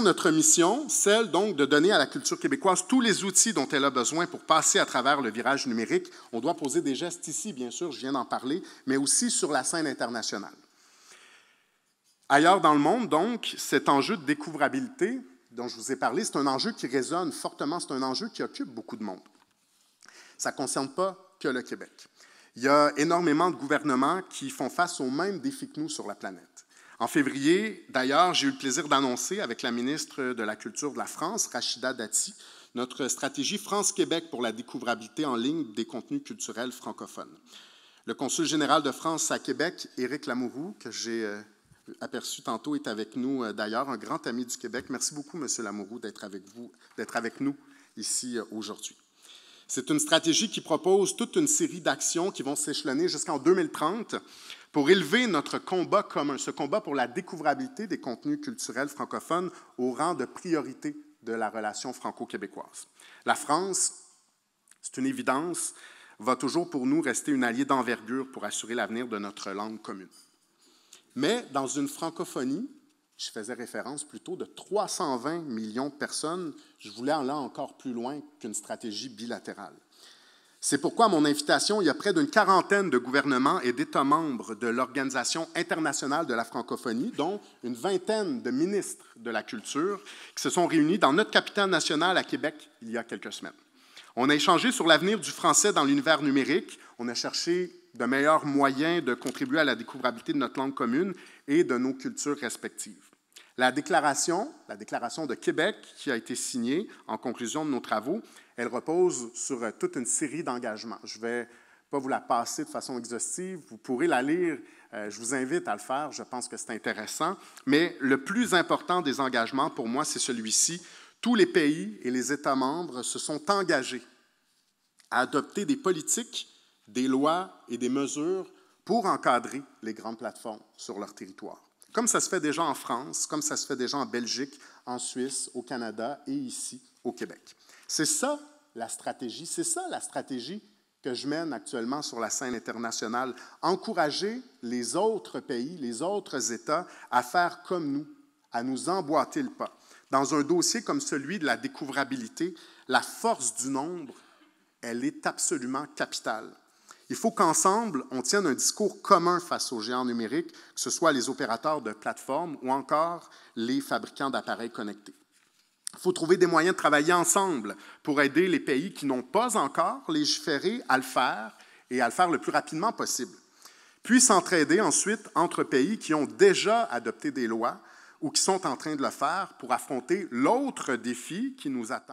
notre mission, celle donc de donner à la culture québécoise tous les outils dont elle a besoin pour passer à travers le virage numérique. On doit poser des gestes ici, bien sûr, je viens d'en parler, mais aussi sur la scène internationale. Ailleurs dans le monde, donc, cet enjeu de découvrabilité dont je vous ai parlé, c'est un enjeu qui résonne fortement, c'est un enjeu qui occupe beaucoup de monde. Ça ne concerne pas que le Québec. Il y a énormément de gouvernements qui font face aux mêmes défis que nous sur la planète. En février, d'ailleurs, j'ai eu le plaisir d'annoncer avec la ministre de la Culture de la France, Rachida Dati, notre stratégie France-Québec pour la découvrabilité en ligne des contenus culturels francophones. Le consul général de France à Québec, Éric Lamourou, que j'ai aperçu tantôt, est avec nous d'ailleurs, un grand ami du Québec. Merci beaucoup, M. Lamourou, d'être avec nous ici aujourd'hui. C'est une stratégie qui propose toute une série d'actions qui vont s'échelonner jusqu'en 2030 pour élever notre combat commun, ce combat pour la découvrabilité des contenus culturels francophones au rang de priorité de la relation franco-québécoise. La France, c'est une évidence, va toujours pour nous rester une alliée d'envergure pour assurer l'avenir de notre langue commune. Mais dans une francophonie, je faisais référence plutôt de 320 millions de personnes, je voulais aller encore plus loin qu'une stratégie bilatérale. C'est pourquoi, à mon invitation, il y a près d'une quarantaine de gouvernements et d'États membres de l'Organisation internationale de la francophonie, dont une vingtaine de ministres de la culture, qui se sont réunis dans notre capitale nationale à Québec il y a quelques semaines. On a échangé sur l'avenir du français dans l'univers numérique, on a cherché de meilleurs moyens de contribuer à la découvrabilité de notre langue commune et de nos cultures respectives. La déclaration de Québec, qui a été signée en conclusion de nos travaux, elle repose sur toute une série d'engagements. Je ne vais pas vous la passer de façon exhaustive, vous pourrez la lire, je vous invite à le faire, je pense que c'est intéressant, mais le plus important des engagements pour moi, c'est celui-ci. Tous les pays et les États membres se sont engagés à adopter des politiques, des lois et des mesures pour encadrer les grandes plateformes sur leur territoire. Comme ça se fait déjà en France, comme ça se fait déjà en Belgique, en Suisse, au Canada et ici, au Québec. C'est ça la stratégie que je mène actuellement sur la scène internationale. Encourager les autres pays, les autres États à faire comme nous, à nous emboîter le pas. Dans un dossier comme celui de la découvrabilité, la force du nombre, elle est absolument capitale. Il faut qu'ensemble, on tienne un discours commun face aux géants numériques, que ce soit les opérateurs de plateformes ou encore les fabricants d'appareils connectés. Il faut trouver des moyens de travailler ensemble pour aider les pays qui n'ont pas encore légiféré à le faire et à le faire le plus rapidement possible. Puis s'entraider ensuite entre pays qui ont déjà adopté des lois ou qui sont en train de le faire pour affronter l'autre défi qui nous attend.